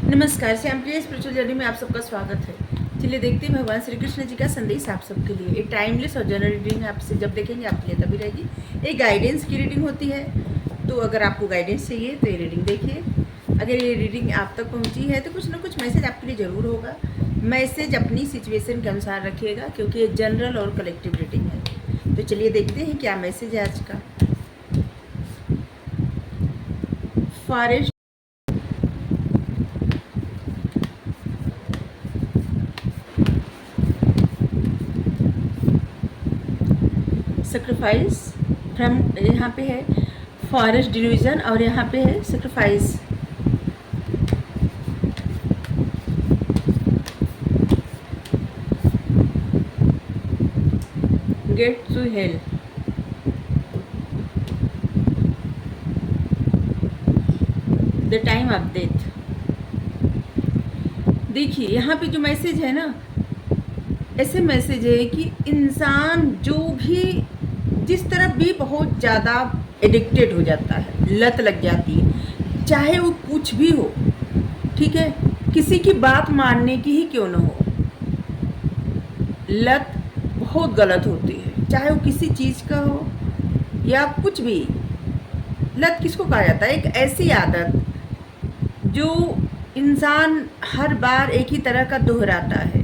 नमस्कार, श्यामप्रिया spiritual journey में आप सबका स्वागत है। चलिए देखते हैं भगवान श्री कृष्ण जी का संदेश आप सबके लिए। एक टाइमलेस और जनरल रीडिंग आपसे जब देखेंगे आपके लिए तभी रहेगी। एक गाइडेंस की रीडिंग होती है, तो अगर आपको गाइडेंस चाहिए तो ये रीडिंग देखिए। अगर ये रीडिंग आप तक पहुँची है तो कुछ ना कुछ मैसेज आपके लिए ज़रूर होगा। मैसेज अपनी सिचुएशन के अनुसार रखिएगा, क्योंकि ये जनरल और कलेक्टिव रीडिंग है। तो चलिए देखते हैं क्या मैसेज है आज का। फॉरेस्ट सेक्रीफाइस फ्रॉम, यहाँ पे है फॉरेस्ट डिवीज़न और यहाँ पे है sacrifice. Gate to hell, the time of death. देखिए यहाँ पे जो मैसेज है ना, ऐसे मैसेज है कि इंसान जो भी जिस तरफ भी बहुत ज़्यादा एडिक्टेड हो जाता है, लत लग जाती है, चाहे वो कुछ भी हो, ठीक है, किसी की बात मानने की ही क्यों ना हो, लत बहुत गलत होती है। चाहे वो किसी चीज़ का हो या कुछ भी। लत किसको कहा जाता है? एक ऐसी आदत जो इंसान हर बार एक ही तरह का दोहराता है।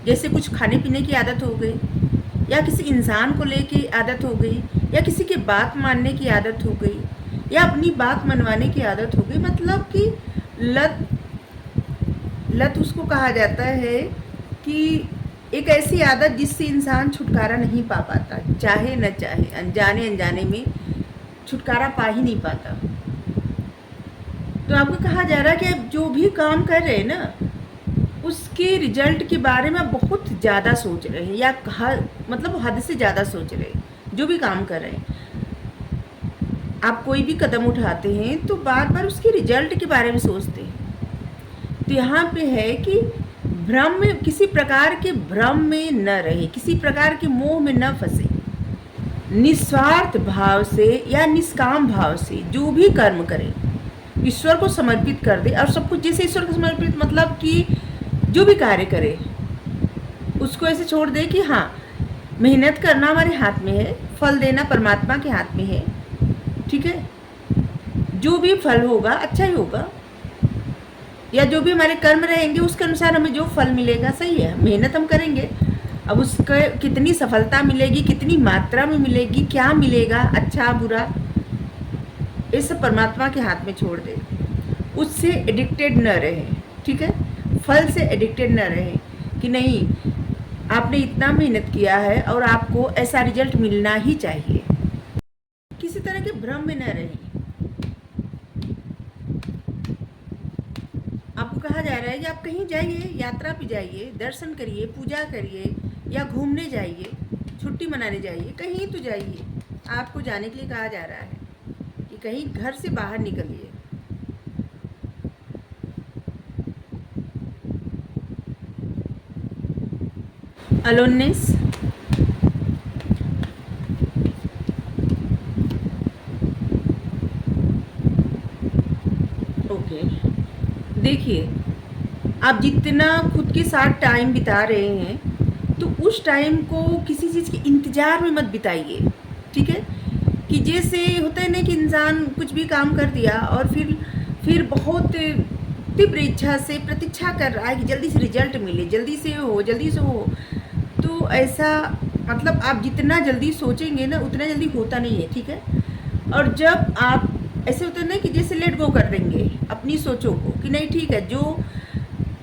जैसे कुछ खाने पीने की आदत हो गई, या किसी इंसान को लेके आदत हो गई, या किसी की बात मानने की आदत हो गई, या अपनी बात मनवाने की आदत हो गई। मतलब कि लत उसको कहा जाता है कि एक ऐसी आदत जिससे इंसान छुटकारा नहीं पा पाता, चाहे न चाहे, अनजाने अनजाने में छुटकारा पा ही नहीं पाता। तो आपको कहा जा रहा है कि आप जो भी काम कर रहे हैं ना, उसके रिजल्ट के बारे में बहुत ज़्यादा सोच रहे हैं, या मतलब हद से ज़्यादा सोच रहे हैं। जो भी काम कर रहे हैं, आप कोई भी कदम उठाते हैं तो बार बार उसके रिजल्ट के बारे में सोचते हैं। तो यहाँ पे है कि भ्रम में, किसी प्रकार के भ्रम में न रहे, किसी प्रकार के मोह में न फंसे। निस्वार्थ भाव से या निष्काम भाव से जो भी कर्म करें, ईश्वर को समर्पित कर दे। और सब कुछ जैसे ईश्वर को समर्पित, मतलब कि जो भी कार्य करे उसको ऐसे छोड़ दे कि हाँ, मेहनत करना हमारे हाथ में है, फल देना परमात्मा के हाथ में है, ठीक है। जो भी फल होगा अच्छा ही होगा, या जो भी हमारे कर्म रहेंगे उसके अनुसार हमें जो फल मिलेगा सही है। मेहनत हम करेंगे, अब उसका कितनी सफलता मिलेगी, कितनी मात्रा में मिलेगी, क्या मिलेगा, अच्छा बुरा, ये सब परमात्मा के हाथ में छोड़ दे। उससे एडिक्टेड न रहे, ठीक है। फल से एडिक्टेड न रहे कि नहीं, आपने इतना मेहनत किया है और आपको ऐसा रिजल्ट मिलना ही चाहिए। किसी तरह के भ्रम में न रहे। आपको कहा जा रहा है कि आप कहीं जाइए, यात्रा पे जाइए, दर्शन करिए, पूजा करिए, या घूमने जाइए, छुट्टी मनाने जाइए, कहीं तो जाइए। आपको जाने के लिए कहा जा रहा है कि कहीं घर से बाहर निकलिए। Aloneness, okay. देखिए, आप जितना खुद के साथ टाइम बिता रहे हैं, तो उस टाइम को किसी चीज़ के इंतज़ार में मत बिताइए, ठीक है। कि जैसे होता है ना कि इंसान कुछ भी काम कर दिया और फिर बहुत तीव्र इच्छा से प्रतीक्षा कर रहा है कि जल्दी से रिजल्ट मिले, जल्दी से हो, जल्दी से हो। तो ऐसा, मतलब आप जितना जल्दी सोचेंगे ना उतना जल्दी होता नहीं है, ठीक है। और जब आप ऐसे होता है ना कि जैसे लेट गो कर देंगे अपनी सोचों को कि नहीं ठीक है, जो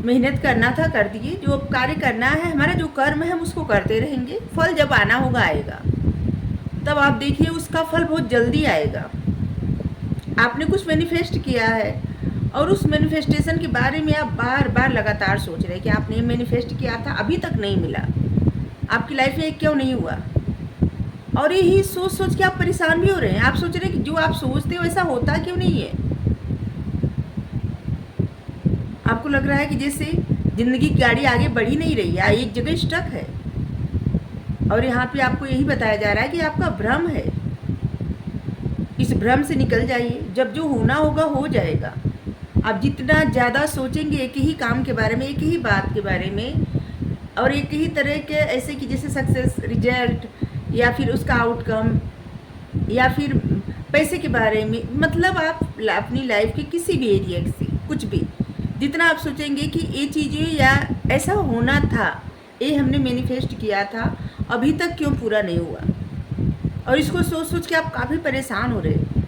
मेहनत करना था कर दिए, जो कार्य करना है, हमारा जो कर्म है हम उसको करते रहेंगे, फल जब आना होगा आएगा। तब आप देखिए उसका फल बहुत जल्दी आएगा। आपने कुछ मैनिफेस्ट किया है और उस मैनिफेस्टेशन के बारे में आप बार बार लगातार सोच रहे हैं कि आपने मैनिफेस्ट किया था, अभी तक नहीं मिला, आपकी लाइफ में क्यों नहीं हुआ। और यही सोच सोच के आप परेशान भी हो रहे हैं। आप सोच रहे हैं कि जो आप सोचते हो ऐसा होता क्यों नहीं है। आपको लग रहा है कि जैसे ज़िंदगी की गाड़ी आगे बढ़ ही नहीं रही है, एक जगह स्टक है। और यहाँ पे आपको यही बताया जा रहा है कि आपका भ्रम है, इस भ्रम से निकल जाइए। जब जो होना होगा हो जाएगा। आप जितना ज़्यादा सोचेंगे एक ही काम के बारे में, एक ही बात के बारे में, और एक ही तरह के ऐसे कि जैसे सक्सेस, रिजल्ट, या फिर उसका आउटकम, या फिर पैसे के बारे में, मतलब आप अपनी लाइफ के किसी भी एरिया से कुछ भी जितना आप सोचेंगे कि ये चीज़ें या ऐसा होना था, ये हमने मैनिफेस्ट किया था, अभी तक क्यों पूरा नहीं हुआ, और इसको सोच सोच के आप काफ़ी परेशान हो रहे हैं,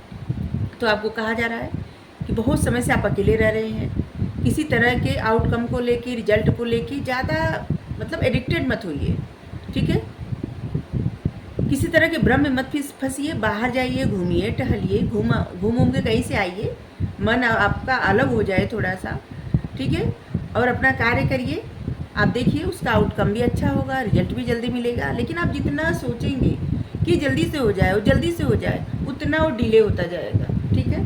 तो आपको कहा जा रहा है कि बहुत समय से आप अकेले रह रहे हैं। किसी तरह के आउटकम को लेके, रिजल्ट को लेके ज़्यादा मतलब एडिक्टेड मत होइए, ठीक है। किसी तरह के भ्रम में मत फंसिए, बाहर जाइए, घूमिए, टहलिए, घूम के कहीं से आइए, मन आपका अलग हो जाए थोड़ा सा, ठीक है, और अपना कार्य करिए। आप देखिए उसका आउटकम भी अच्छा होगा, रिजल्ट भी जल्दी मिलेगा। लेकिन आप जितना सोचेंगे कि जल्दी से हो जाए, वो जल्दी से हो जाए, उतना वो डिले होता जाएगा, ठीक है।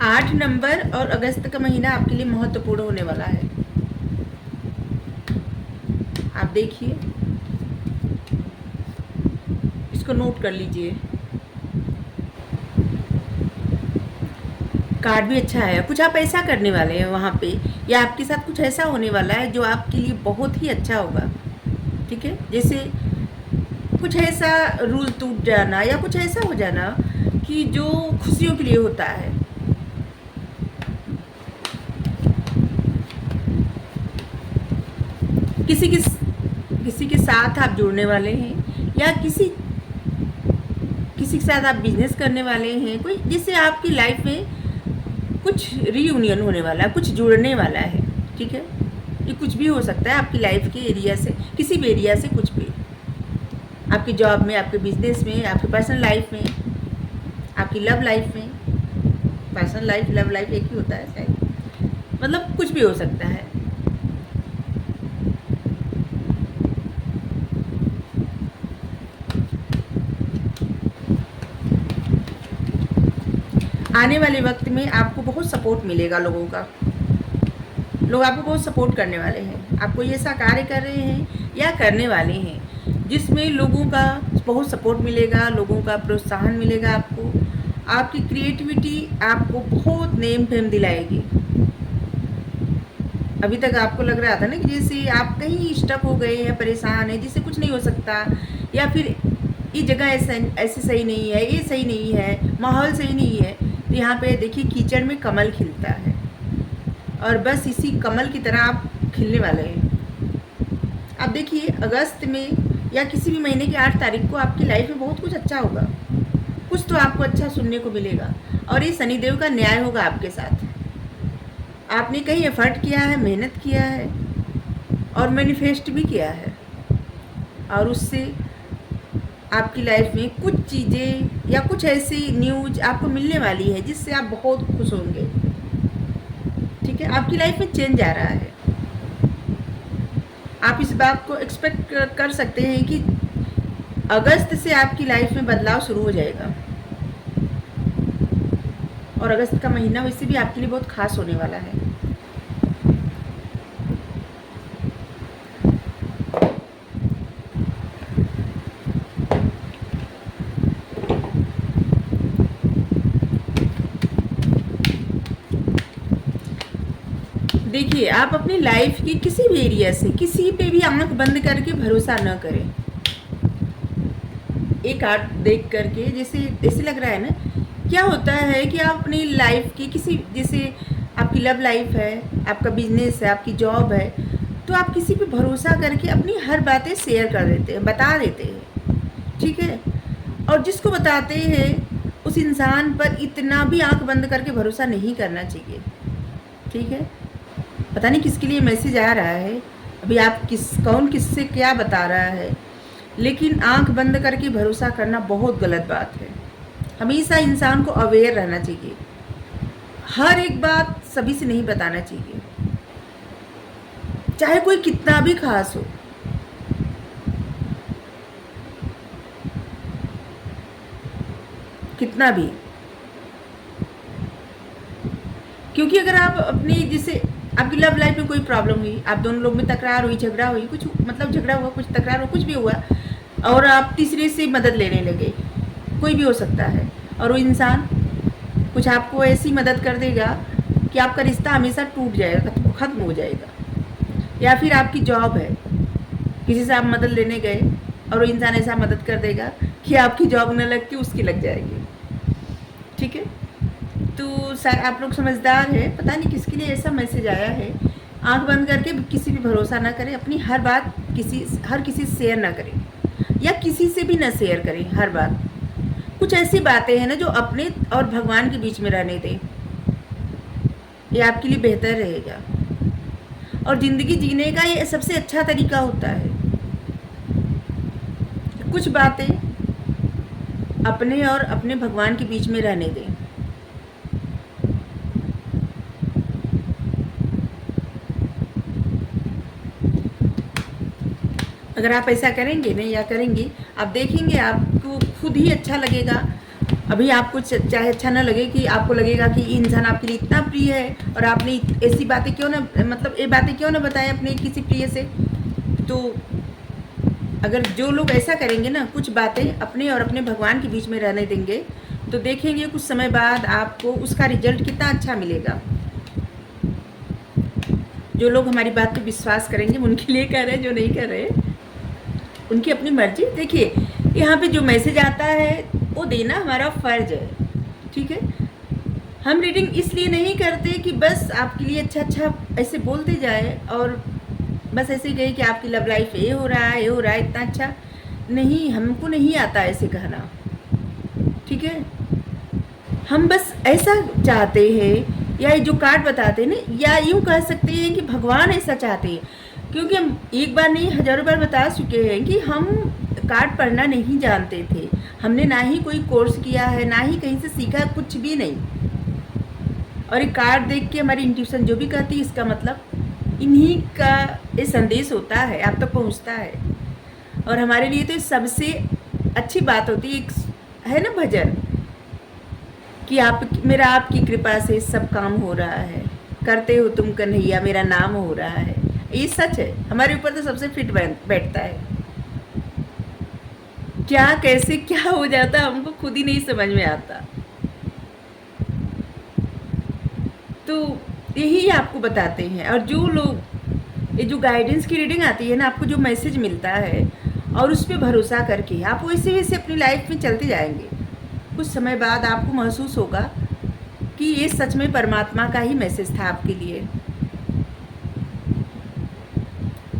8 नंबर और अगस्त का महीना आपके लिए महत्वपूर्ण होने वाला है। आप देखिए, इसको नोट कर लीजिए। कार्ड भी अच्छा है, कुछ आप ऐसा करने वाले हैं वहाँ पे, या आपके साथ कुछ ऐसा होने वाला है जो आपके लिए बहुत ही अच्छा होगा, ठीक है। जैसे कुछ ऐसा रूल टूट जाना, या कुछ ऐसा हो जाना कि जो खुशियों के लिए होता है। किसी के साथ आप जुड़ने वाले हैं, या किसी के साथ आप बिजनेस करने वाले हैं, कोई जिससे आपकी लाइफ में कुछ रीयूनियन होने वाला है, कुछ जुड़ने वाला है, ठीक है। ये कुछ भी हो सकता है आपकी लाइफ के एरिया से, किसी भी एरिया से, कुछ भी, आपकी जॉब में, आपके बिजनेस में, आपकी पर्सनल लाइफ में, आपकी लव लाइफ में। पर्सनल लाइफ, लव लाइफ एक ही होता है शायद, मतलब कुछ भी हो सकता है। आने वाले वक्त में आपको बहुत सपोर्ट मिलेगा लोगों का, लोग आपको बहुत सपोर्ट करने वाले हैं, आपको ये ऐसा कार्य कर रहे हैं या करने वाले हैं जिसमें लोगों का बहुत सपोर्ट मिलेगा, लोगों का प्रोत्साहन मिलेगा आपको। आपकी क्रिएटिविटी आपको बहुत नेम फेम दिलाएगी। अभी तक आपको लग रहा था ना कि जैसे आप कहीं स्टक हो गए हैं, परेशान है, जिससे कुछ नहीं हो सकता, या फिर ये जगह ऐसे सही नहीं है, ये सही नहीं है, माहौल सही नहीं है, तो यहाँ पे देखिए कीचड़ में कमल खिलता है, और बस इसी कमल की तरह आप खिलने वाले हैं। आप देखिए अगस्त में या किसी भी महीने की 8 तारीख को आपकी लाइफ में बहुत कुछ अच्छा होगा, कुछ तो आपको अच्छा सुनने को मिलेगा, और ये शनिदेव का न्याय होगा आपके साथ। आपने कहीं एफर्ट किया है, मेहनत किया है, और मैनिफेस्ट भी किया है, और उससे आपकी लाइफ में कुछ चीज़ें या कुछ ऐसी न्यूज आपको मिलने वाली है जिससे आप बहुत खुश होंगे, ठीक है। आपकी लाइफ में चेंज आ रहा है, आप इस बात को एक्सपेक्ट कर सकते हैं कि अगस्त से आपकी लाइफ में बदलाव शुरू हो जाएगा, और अगस्त का महीना वैसे भी आपके लिए बहुत खास होने वाला है। देखिए, आप अपनी लाइफ की किसी भी एरिया से किसी पे भी आंख बंद करके भरोसा न करें। एक आर्ट देख करके जैसे ऐसे लग रहा है ना, क्या होता है कि आप अपनी लाइफ की किसी, जैसे आपकी लव लाइफ है, आपका बिजनेस है, आपकी जॉब है, तो आप किसी पे भरोसा करके अपनी हर बातें शेयर कर देते हैं, बता देते हैं, ठीक है। और जिसको बताते हैं उस इंसान पर इतना भी आंख बंद करके भरोसा नहीं करना चाहिए, ठीक है। पता नहीं किसके लिए मैसेज आ रहा है, अभी आप कौन किससे क्या बता रहा है, लेकिन आंख बंद करके भरोसा करना बहुत गलत बात है। हमेशा इंसान को अवेयर रहना चाहिए, हर एक बात सभी से नहीं बताना चाहिए, चाहे कोई कितना भी खास हो। कितना भी, क्योंकि अगर आप अपनी जैसे आपकी लव लाइफ में कोई प्रॉब्लम हुई, आप दोनों लोग में तकरार हुई, झगड़ा हुई, कुछ मतलब झगड़ा हुआ, कुछ तकरार हुआ, कुछ भी हुआ, और आप तीसरे से मदद लेने लगे, कोई भी हो सकता है, और वो इंसान कुछ आपको ऐसी मदद कर देगा कि आपका रिश्ता हमेशा टूट जाएगा, ख़त्म हो जाएगा। या फिर आपकी जॉब है, किसी से आप मदद लेने गए और वो इंसान ऐसा मदद कर देगा कि आपकी जॉब न लग के उसकी लग जाएगी। ठीक है, तो आप लोग समझदार हैं, पता नहीं किसके लिए ऐसा मैसेज आया है। आंख बंद करके किसी पे भरोसा ना करें, अपनी हर बात हर किसी से शेयर ना करें, या किसी से भी ना शेयर करें हर बात। कुछ ऐसी बातें हैं ना जो अपने और भगवान के बीच में रहने दें, ये आपके लिए बेहतर रहेगा। और ज़िंदगी जीने का ये सबसे अच्छा तरीका होता है। कुछ बातें अपने और अपने भगवान के बीच में रहने दें। अगर आप ऐसा करेंगे ना या करेंगी, आप देखेंगे आपको खुद ही अच्छा लगेगा। अभी आपको चाहे अच्छा ना लगे, कि आपको लगेगा कि ये इंसान आपके लिए इतना प्रिय है और आपने ऐसी बातें क्यों ना, मतलब ये बातें क्यों ना बताएं अपने किसी प्रिय से। तो अगर जो लोग ऐसा करेंगे ना, कुछ बातें अपने और अपने भगवान के बीच में रहने देंगे, तो देखेंगे कुछ समय बाद आपको उसका रिजल्ट कितना अच्छा मिलेगा। जो लोग हमारी बात पे विश्वास करेंगे, उनके लिए कर रहे हैं, जो नहीं कर रहे उनकी अपनी मर्जी। देखिए, यहाँ पे जो मैसेज आता है वो देना हमारा फ़र्ज़ है। ठीक है, हम रीडिंग इसलिए नहीं करते कि बस आपके लिए अच्छा अच्छा ऐसे बोलते जाए और बस ऐसे ही कहे कि आपकी लव लाइफ ये हो रहा है, ये हो रहा है, इतना अच्छा नहीं, हमको नहीं आता ऐसे कहना। ठीक है, हम बस ऐसा चाहते हैं, या ये जो कार्ड बताते हैं ना, या यूँ कह सकते हैं कि भगवान ऐसा चाहते हैं, क्योंकि हम एक बार नहीं हज़ारों बार बता चुके हैं कि हम कार्ड पढ़ना नहीं जानते थे। हमने ना ही कोई कोर्स किया है, ना ही कहीं से सीखा, कुछ भी नहीं। और ये कार्ड देख के हमारी इंट्यूशन जो भी कहती है, इसका मतलब इन्हीं का ये संदेश होता है, आप तक पहुंचता है। और हमारे लिए तो सबसे अच्छी बात होती है ना भजन, कि आप मेरा आपकी कृपा से सब काम हो रहा है, करते हो तुम कन्हैया मेरा नाम हो रहा है। ये सच है, हमारे ऊपर तो सबसे फिट बैठता है। क्या कैसे क्या हो जाता है हमको खुद ही नहीं समझ में आता। तो यही आपको बताते हैं। और जो लोग ये जो गाइडेंस की रीडिंग आती है ना, आपको जो मैसेज मिलता है और उस पर भरोसा करके आप वैसे वैसे अपनी लाइफ में चलते जाएंगे, कुछ समय बाद आपको महसूस होगा कि ये सच में परमात्मा का ही मैसेज था आपके लिए।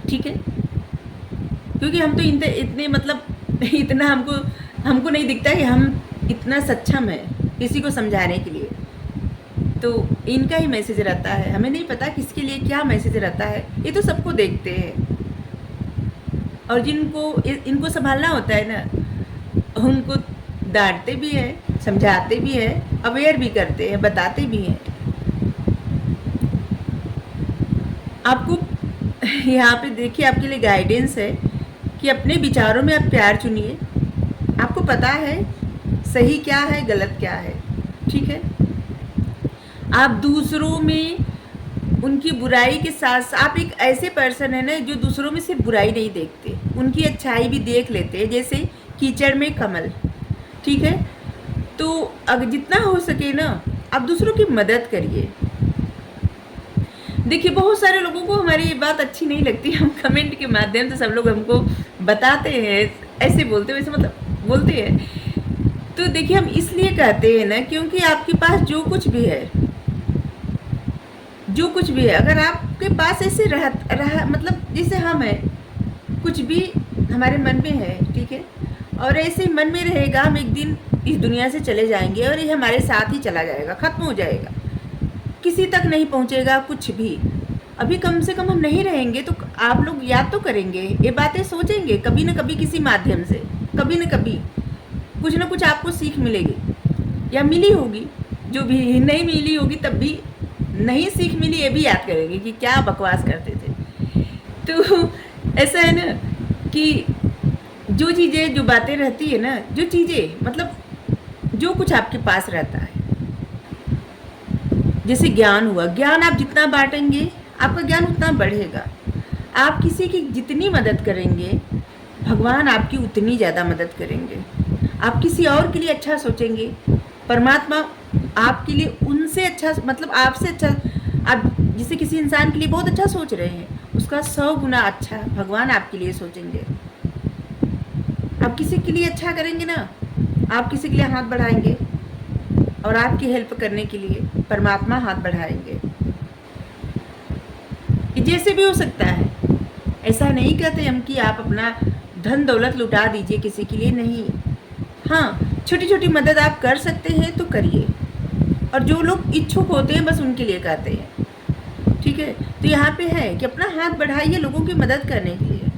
ठीक है, क्योंकि हम तो इतने मतलब इतना हमको नहीं दिखता कि हम इतना सक्षम है किसी को समझाने के लिए। तो इनका ही मैसेज रहता है, हमें नहीं पता किसके लिए क्या मैसेज रहता है। ये तो सबको देखते हैं, और जिनको इनको संभालना होता है ना, उनको डांटते भी हैं, समझाते भी हैं, अवेयर भी करते हैं, बताते भी हैं। आपको यहाँ पे देखिए, आपके लिए गाइडेंस है कि अपने विचारों में आप प्यार चुनिए। आपको पता है सही क्या है, गलत क्या है। ठीक है, आप दूसरों में उनकी बुराई के साथ, आप एक ऐसे पर्सन है ना जो दूसरों में सिर्फ बुराई नहीं देखते, उनकी अच्छाई भी देख लेते हैं, जैसे कीचड़ में कमल। ठीक है, तो अगर जितना हो सके ना, आप दूसरों की मदद करिए। देखिए, बहुत सारे लोगों को हमारी ये बात अच्छी नहीं लगती, हम कमेंट के माध्यम से सब लोग हमको बताते हैं, ऐसे बोलते वैसे मतलब बोलते हैं। तो देखिए, हम इसलिए कहते हैं ना, क्योंकि आपके पास जो कुछ भी है, अगर आपके पास ऐसे रहा मतलब जैसे हम हैं, कुछ भी हमारे मन में है, ठीक है, और ऐसे मन में रहेगा, हम एक दिन इस दुनिया से चले जाएंगे और ये हमारे साथ ही चला जाएगा, ख़त्म हो जाएगा, किसी तक नहीं पहुंचेगा कुछ भी। अभी कम से कम हम नहीं रहेंगे, तो आप लोग याद तो करेंगे, ये बातें सोचेंगे कभी न कभी, किसी माध्यम से कभी न कभी कुछ न कुछ आपको सीख मिलेगी, या मिली होगी, जो भी नहीं मिली होगी तब भी नहीं सीख मिली, ये भी याद करेंगे कि क्या बकवास करते थे। तो ऐसा है ना कि जो चीज़ें, जो बातें रहती है ना, जो चीज़ें मतलब जो कुछ आपके पास रहता है, जैसे ज्ञान हुआ, ज्ञान आप जितना बांटेंगे आपका ज्ञान उतना बढ़ेगा। आप किसी की जितनी मदद करेंगे भगवान आपकी उतनी ज़्यादा मदद करेंगे। आप किसी और के लिए अच्छा सोचेंगे, परमात्मा आपके लिए उनसे अच्छा, मतलब आपसे अच्छा, आप जिसे किसी इंसान के लिए बहुत अच्छा सोच रहे हैं उसका 100 गुना अच्छा भगवान आपके लिए सोचेंगे। आप किसी के लिए अच्छा करेंगे ना, आप किसी के लिए हाथ बढ़ाएंगे और आपकी हेल्प करने के लिए परमात्मा हाथ बढ़ाएंगे। जैसे भी हो सकता है, ऐसा नहीं कहते हम कि आप अपना धन दौलत लुटा दीजिए किसी के लिए, नहीं। हाँ, छोटी छोटी मदद आप कर सकते हैं तो करिए, और जो लोग इच्छुक होते हैं बस उनके लिए कहते हैं, ठीक है। तो यहाँ पे है कि अपना हाथ बढ़ाइए लोगों की मदद करने के लिए,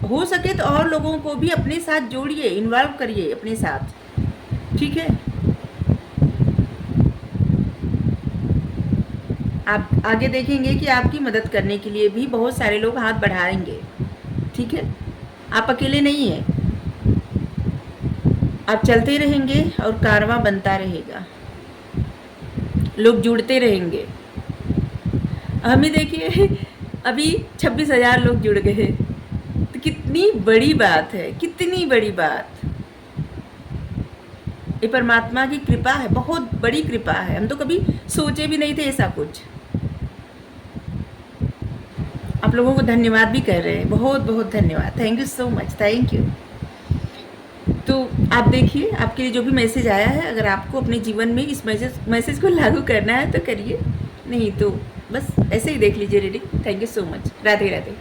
हो सके तो और लोगों को भी अपने साथ जोड़िए, इन्वॉल्व करिए अपने साथ, ठीक है। आप आगे देखेंगे कि आपकी मदद करने के लिए भी बहुत सारे लोग हाथ बढ़ाएंगे, ठीक है। आप अकेले नहीं हैं, आप चलते रहेंगे और कारवां बनता रहेगा, लोग जुड़ते रहेंगे। हमें देखिए अभी 26,000 लोग जुड़ गए, तो कितनी बड़ी बात है, कितनी बड़ी बात। ये परमात्मा की कृपा है, बहुत बड़ी कृपा है। हम तो कभी सोचे भी नहीं थे ऐसा कुछ। आप लोगों को धन्यवाद भी कर रहे हैं, बहुत बहुत धन्यवाद, thank you so much, thank you. तो आप देखिए आपके लिए जो भी मैसेज आया है, अगर आपको अपने जीवन में इस मैसेज को लागू करना है तो करिए, नहीं तो बस ऐसे ही देख लीजिए reading. Thank you so much, Radhe Radhe.